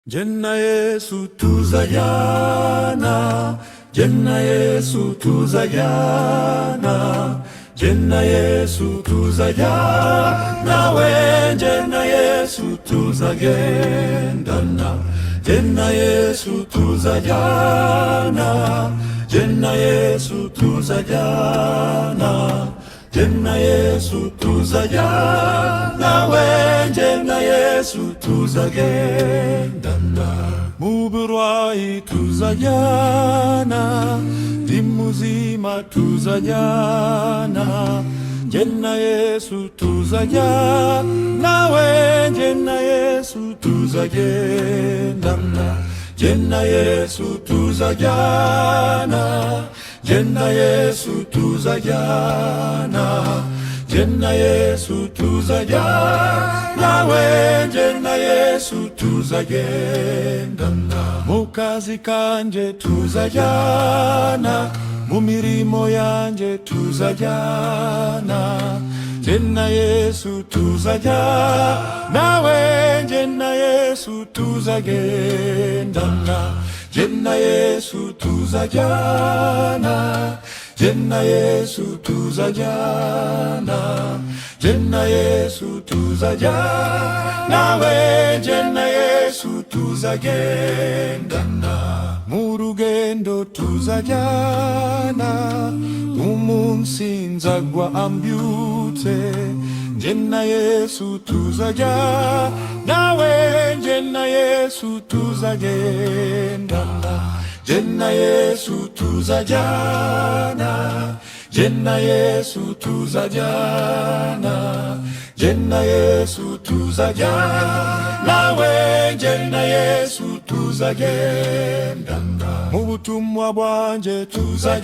Jenna Yesu tuzajana, Jenna Yesu tuzajana, Jenna Yesu tuzajana, we Jenna Yesu tuzagendana, Jenna Yesu tuzajana, Jenna Yesu tuzajana, Jenna Yesu tuzajana, we Jenna Yesu tuzagendana. Muburwayi tuzajana, dimuzima tuzajana, Jenna Yesu tuzajana, we Jenna Yesu tuzagendana, Jenna Yesu tuzajana, Jenna Yesu tuzajana, Jenna Yesu tuzajana, we Jenna Yesu tuzagendana. Mukazi kanje tuzajana, mumirimo yanje tuzajana, Jenna Yesu tuzajana, we Jenna Yesu tuzagendana, Jenna Yesu tuzajana, Jenna Yesu tuzajana, Jenna Yesu tuzajana, we Jenna Yesu tuzagendana. Murugendo tuzajana, umunsinza gwa ambyutse, Jenna Yesu tuzajana, we Jenna Yesu tuzagendana, Jenna Yesu tuzajana, Jenna Yesu tuzajana, Jenna Yesu tuzajana, we Jenna Yesu tuzagendana. Mubutumwa bwanje tuzajana.